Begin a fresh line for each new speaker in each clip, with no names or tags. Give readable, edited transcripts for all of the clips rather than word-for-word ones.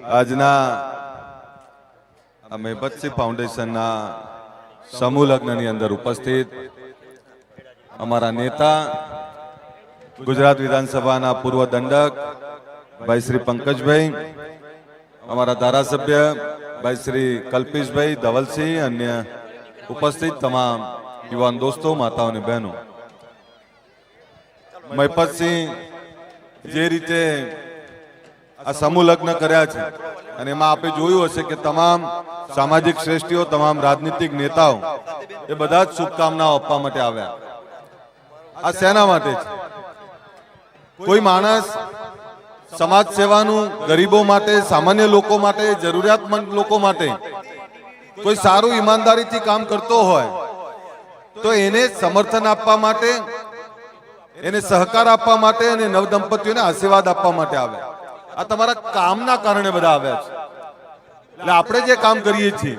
આજના મેપતસિંહ ફાઉન્ડેશનના સમૂહ લગ્નની અંદર ઉપસ્થિત અમારા નેતા ગુજરાત વિધાનસભાના પૂર્વ દંડક ભાઈ શ્રી પંકજભાઈ, અમારા ધારાસભ્ય ભાઈ શ્રી કલ્પેશભાઈ ધવલસિંહ, અન્ય ઉપસ્થિત તમામ યુવાન દોસ્તો, માતાઓ અને બહેનો, મહિપતસિંહ જે રીતે આ સમૂહ લગ્ન કર્યા છે અને એમાં આપણે જોયું હશે કે તમામ સામાજિક શ્રેષ્ઠીઓ, તમામ રાજનીતિક નેતાઓ એ બધા જ શુભકામનાઓ આપવા માટે આવ્યા. આ શેના માટે છે? કોઈ માણસ સમાજ સેવાનું ગરીબો માટે, સામાન્ય લોકો માટે, જરૂરિયાતમંદ લોકો માટે કોઈ સારું ઈમાનદારીથી કામ કરતો હોય તો એને સમર્થન આપવા માટે, એને સહકાર આપવા માટે અને નવદંપતીઓને આશીર્વાદ આપવા માટે આવ્યા. આ તમારા કામના કારણે બધા આવ્યા છે. એટલે આપણે જે કામ કરીએ છીએ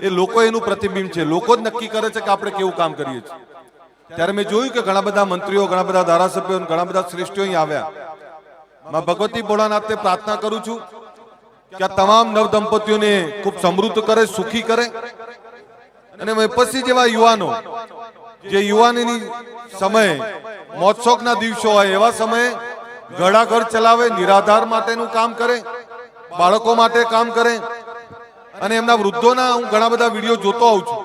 એ લોકો એનું પ્રતિબિંબ છે. લોકો જ નક્કી કરે છે કે આપણે કેવું કામ કરીએ છીએ. ત્યારે મેં જોયું કે ઘણા બધા મંત્રીઓ, ઘણા બધા ધારાસભ્યો, ઘણા બધા શ્રેષ્ઠીઓ અહીં આવ્યા. માં ભગવતી ભોળાનાથને પ્રાર્થના કરું છું કે આ તમામ નવદંપતીઓને ખૂબ સમૃદ્ધ કરે, સુખી કરે. અને પછી જેવા યુવાનો જે યુવાનીની સમયે મોજશોખના દિવસો હોય એવા સમયે ઘર ચલાવે, નિરાધાર માટેનું કામ કરે, બાળકો માટે કામ કરે. અને એમના વૃદ્ધોના હું ઘણા બધા વિડીયો જોતો આવું છું.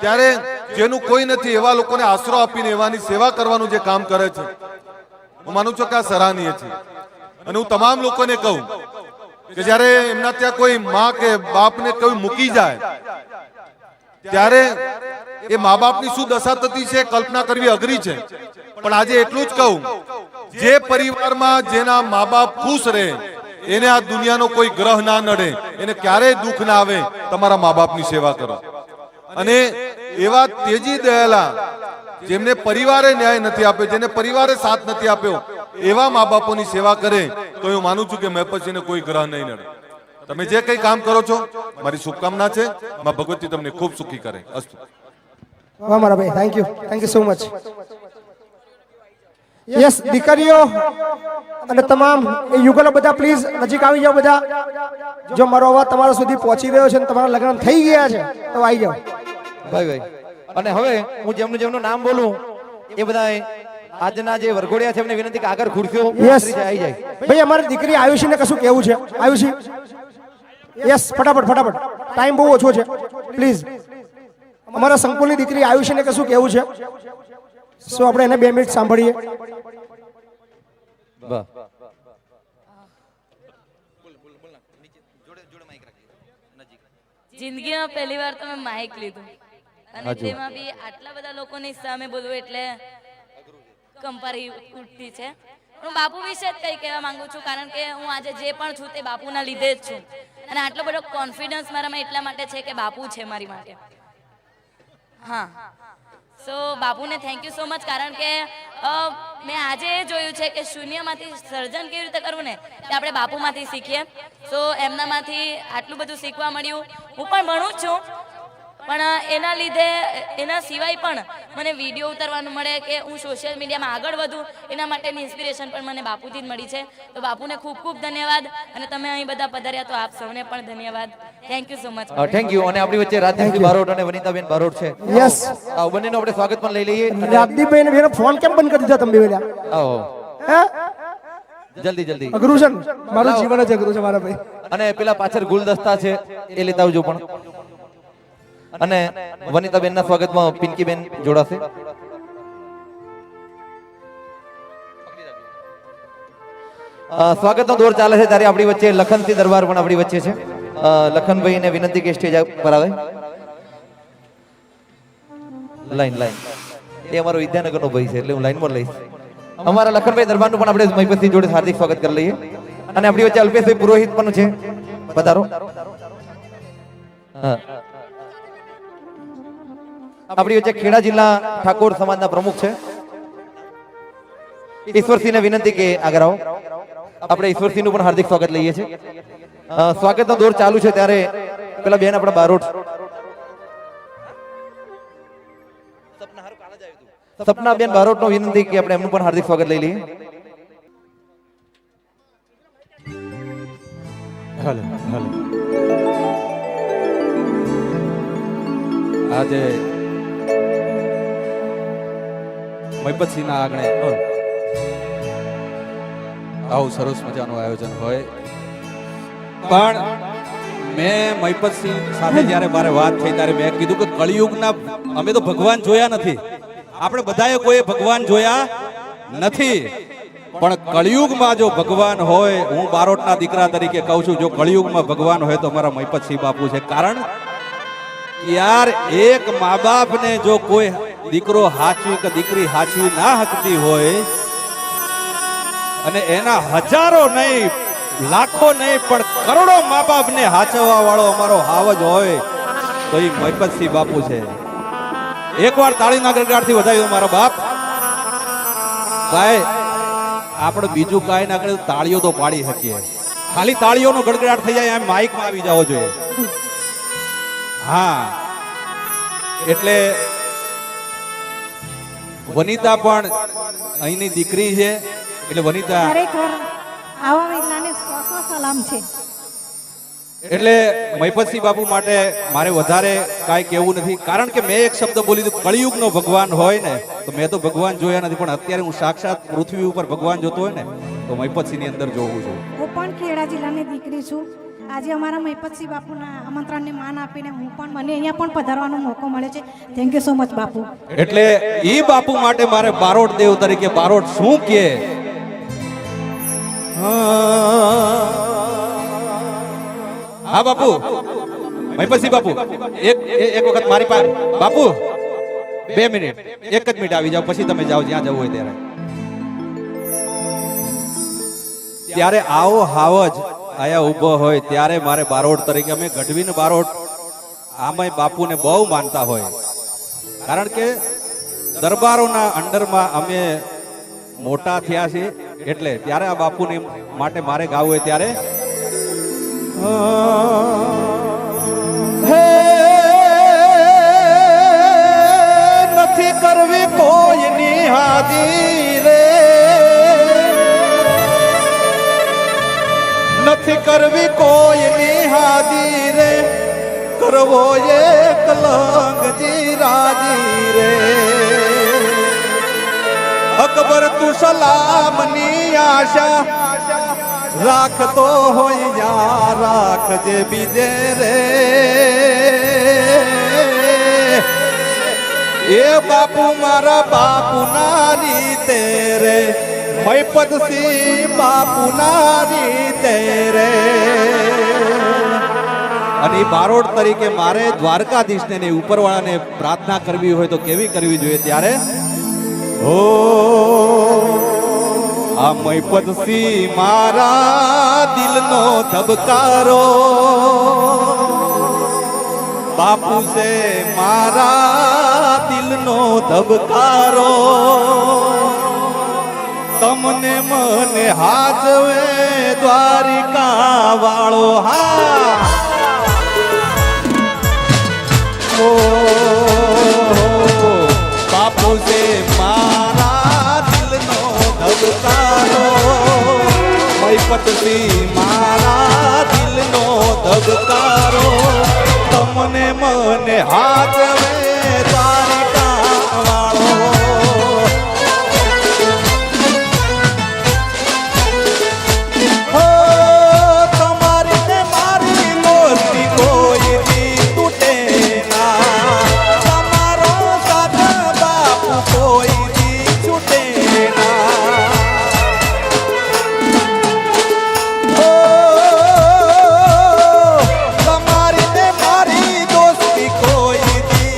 ત્યારે જેનું કોઈ નથી એવા લોકોને આશરો આપીને એવાની સેવા કરવાનું જે કામ કરે છે, હું માનું છું કે આ સરાહનીય છે. અને હું તમામ લોકોને કહું કે જ્યારે એમના ત્યાં કોઈ માં કે બાપને કોઈ મૂકી જાય ત્યારે એ મા બાપની શું દશા થતી છે કલ્પના કરવી અઘરી છે. પણ આજે એટલું જ કહું, જે પરિવારમાં જેના મા બાપ ખુશ રહે એને આ દુનિયાનો કોઈ ગ્રહ ના નડે, એને ક્યારેય દુઃખ ના આવે. તમારા મા બાપની સેવા કરો. અને એવા તેજી દયાલા જેમને પરિવારે ન્યાય નથી આપ્યો, જેને પરિવારે સાથ નથી આપ્યો, એવા મા બાપોની સેવા કરે તો હું માનું છું કે મેપતસિંહને કોઈ ગ્રહ નહીં નડે. તમે જે કંઈ કામ કરો છો મારી શુભકામના છે. માં ભગવતી તમને ખૂબ સુખી કરે. અસ્તુ.
વાહ મારા ભાઈ, thank you so much. Yes, દીકરીઓ અને તમામ યુગલો બધા પ્લીઝ નજીક આવી જાઓ. બધા જો મારો અવાજ તમારા સુધી પહોંચી રહ્યો છે અને તમારા લગ્ન થઈ ગયા છે તો આવી જાઓ
ભાઈ. અને હવે હું જેમનું જેમનું નામ બોલું એ બધા આજના જે વરઘોડિયા છે એમને વિનંતી કે આગળ ખુરશીઓ આવી જાય.
ભાઈ અમારી દીકરી આયુષીને કશું કેવું છે? આયુષી, યસ, ફટાફટ, ટાઈમ બહુ ઓછો છે, પ્લીઝ. અમારા સંકુલની દીકરી આયુષીને કશું કેવું છે? શું આપણે એને 2 મિનિટ સાંભળીએ?
જિંદગીમાં પહેલી વાર તો મેં માઇક લીધું અને તેમાં બી આટલા બધા લોકોની સામે બોલવું એટલે કંપારી ઉઠતી છે. હું બાપુ વિશે જ કંઈ કહેવા માંગુ છું, કારણ કે હું આજે જે પણ છું તે બાપુના લીધે જ છું. અને આટલો બધો કોન્ફિડન્સ મારામાં એટલા માટે છે કે બાપુ છે મારી માટે. હા, સો બાપુને થેન્ક યુ સો મચ. કારણ કે મેં આજે એ જોયું છે કે શૂન્યમાંથી સર્જન કેવી રીતે કરવું ને તે આપણે બાપુમાંથી શીખીએ. સો એમનામાંથી આટલું બધું શીખવા મળ્યું. હું પણ ભણું જ છું, પણ એના લીધે એના સિવાય પણ મને વિડીયો ઉતારવાનું મળે કે હું સોશિયલ મીડિયામાં આગળ વધું, એના માટેની ઇન્સ્પિરેશન પણ મને બાપુથી જ મળી છે. તો બાપુને ખૂબ ખૂબ ધન્યવાદ. અને તમે અહીં બધા પધાર્યા તો આપ સૌને પણ ધન્યવાદ. Thank you so much.
Thank you. અને આપણી વચ્ચે રાજદીપસિંહ બારોટ અને વનિતાબેન બારોટ છે.
યસ,
આ બંનેનો આપણે સ્વાગત પણ લઈ લઈએ.
રાજદીપભાઈ ને ફોન કેમ બંધ કરી દીધા તમે બેલા?
આવો
હે,
જલ્દી.
અઘરું છે ને? મારું જીવન જ અઘરું છે મારા ભાઈ.
અને પેલા પાછળ ગુલદસ્તા છે એ લેતા આવજો પણ. અને વનિતાબેન ના સ્વાગતમાં પિંકીબેન જોડાશે. સ્વાગતનો દોર ચાલે છે ત્યારે આપણી વચ્ચે લખનસિંહ દરબાર પણ આપણી વચ્ચે છે. લખનભાઈ ને વિનંતી કે સ્ટેજ પર આવે. લાઈન એ અમારો વિદ્યાનગરનો ભાઈ છે એટલે હું લાઈનમાં લઈશ. અમારા લખનભાઈ દરબારનું પણ આપણે મહિપતસિંહ જોડે હાર્દિક સ્વાગત કરી લઈએ. અને આપણી વચ્ચે અલ્પેશભાઈ પુરોહિત પણ છે, પધારો. આપણી વચ્ચે ખેડા જિલ્લા ઠાકોર સમાજના પ્રમુખ છે ઈશ્વરસિંહને વિનંતી કે આગળ આવો. આપણે ઈશ્વરસિંહનું પણ હાર્દિક સ્વાગત લઈએ છીએ. સ્વાગતનો દોર ચાલુ છે ત્યારે પેલા બેન આપણા બારોટ સપનાબેન બારોટનો વિનંતી કે આપણે એમનું પણ હાર્દિક સ્વાગત લઈ લઈએ.
હાલો હાલો આજે મહીપતસિંહના આંગણે આવું સરસ મજાનું આયોજન હોય પણ મેં મહીપતસિંહ સાથે જ્યારે મારે વાત થઈ ત્યારે મેં કીધું કે કળિયુગના અમે તો ભગવાન જોયા નથી, આપણે બધાએ કોઈ ભગવાન જોયા નથી, પણ કળિયુગમાં જો ભગવાન હોય, હું બારોટના દીકરા તરીકે કહું છું, જો કળિયુગમાં ભગવાન હોય તો મારા મહીપતસિંહ બાપુ છે. કારણ યાર એક મા બાપને જો કોઈ દીકરો હાચવી કે દીકરી હાચવી ના હકતી હોય અને એના હજારો નહીં લાખો નહીં પણ કરોડો મા બાપને હાચવવા વાળો અમારો હાવજ હોય તો એ મહીપતસિંહ બાપુ છે. એકવાર તાળીના ગડગડાટથી વધાવ્યો મારો બાપ. ભાઈ આપણે બીજું કાંઈ ના કરે તાળીઓ તો પાડી શકીએ, ખાલી તાળીઓનો ગડગડાટ થઈ જાય એમ માઇકમાં આવી જવો જોઈએ. હા એટલે વનિતા પણ અહીંની દીકરી છે એટલે વનિતા
ખરેખર આવા મહિલાને સો સો સલામ છે.
એટલે મહીપતસિંહ બાપુ માટે મારે વધારે કાંઈ કહેવું નથી, કારણ કે મેં એક શબ્દ બોલી દીધું કળિયુગનો ભગવાન હોય ને તો મેં તો ભગવાન જોયા નથી, પણ અત્યારે હું સાક્ષાત પૃથ્વી ઉપર ભગવાન જોતો હોય ને તો મહીપતસિંહની અંદર જોઉં છું.
હું પણ ખેડા જિલ્લાની દીકરી છું. આજે અમારા મહીપતસિંહ બાપુના આમંત્રણને માન આપીને હું પણ મને અહીંયા પણ પધારવાનો મોકો મળે છે. થેન્ક યુ સો મચ બાપુ.
એટલે ઈ બાપુ માટે મારે બારોટ દેવ તરીકે બારોટ શું કે હા બાપુ મહીપતસિંહ બાપુ એક વખત મારી પાસે બાપુ 2 મિનિટ 1 જ મિનિટ આવી જાઓ, પછી તમે જાઓ જ્યાં જવું હોય ત્યારે આવો હાવજ આયા ઊભો હોય ત્યારે મારે બારોટ તરીકે અમે ગઢવીને બારોટ આમાંય બાપુને બહુ માનતા હોય, કારણ કે દરબારોના અંડરમાં અમે મોટા થયા છીએ. એટલે ત્યારે આ બાપુની માટે મારે ગાવું હોય ત્યારે નથી કરવી કોઈની હાજી રે, નથી કરવી કોઈની હાજી રે, કરવો એક લંગજી રાજી રે. અકબર તું સલામની આશા રાખતો હોય યા રાખજે બીજે રે. એ બાપુ મારા બાપુ ના રીતે રે, મહીપતસિંહ બાપુ ના રીતે રે. અને બારોટ તરીકે મારે દ્વારકાધીશને ને ઉપરવાળાને પ્રાર્થના કરવી હોય તો કેવી કરવી જોઈએ ત્યારે આ મહીપતસિંહ મારા દિલનો ધબકારો, બાપુ છે મારા દિલનો ધબકારો, તમને મને હાજવે દ્વારિકા વાળો. હા બાપુ છે મારા દિલનો ધબકારો, મહીપતસિંહ મારા દિલનો ધબકારો, તમને મને હાજવે દ્વારિકા વાળો. તમારી ને મારી દોસ્તી કોઈ દી તૂટે ના, તમારો સાથ બાપુ કોઈ દી છૂટે ના. તમારી ને મારી દોસ્તી કોઈ દી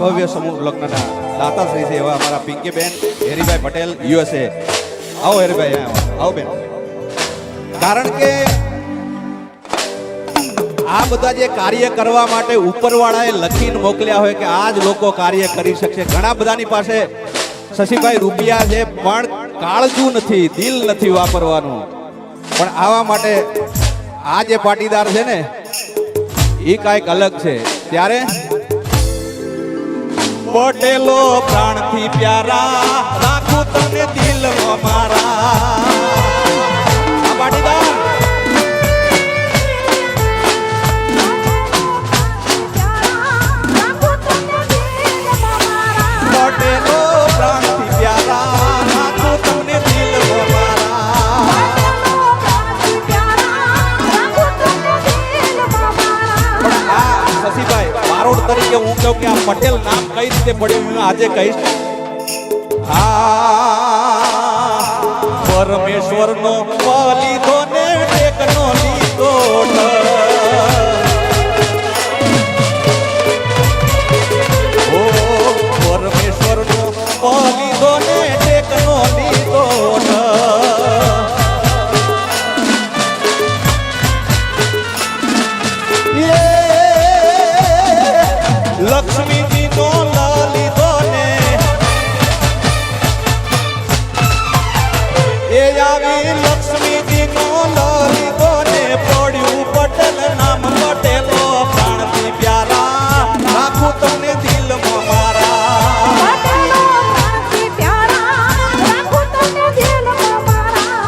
ભવ્ય સમૂહ લગ્નના દાતાશ્રી છે એવા અમારા પિંકીબેન હેરીભાઈ પટેલ USA. આવો હેરીભાઈ, અહીંયા આવો બેન. કારણ કે આ બધા જે કાર્ય કરવા માટે ઉપરવાળાએ લખીને મોકલ્યા હોય કે આ જ લોકો કાર્ય કરી શકશે. ઘણા બધાની પાસે શશીભાઈ રૂપિયા છે પણ કાળજું નથી, દિલ નથી વાપરવાનું. પણ આવા માટે આ જે પાટીદાર છે ને એ કાંઈક અલગ છે. ત્યારે પટેલો પ્રાણથી પ્યારા, રાખું તમને દિલમાં મારા. આ પાટીદાર પટેલો પ્રાણથી પ્યારા, રાખું તમને દિલમાં મારા. શશીભાઈ બારોડ તરીકે હું કહું કે આ પટેલ નામ કઈ રીતે પડ્યું હું આજે કહીશ. પરમેશ્વરનો લીધો ને ટેકનો લીધો. ઓ પરમેશ્વરનો લીધો ને ટેકનો લીધો. લક્ષ્મીજી નો લીધો ને એ આવી લક્ષ્મીજી નો લીધો ને પડ્યું પટેલ નામ. પટેલો પ્રાણથી પ્યારા, રાખું તમને દિલમાં મારા.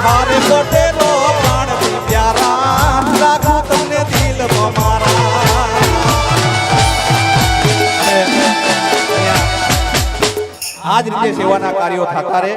મારે પટેલો પ્રાણથી પ્યારા, રાખું તમને દિલમાં મારા. આ જ રીતે સેવાના કાર્યો થતા રહે.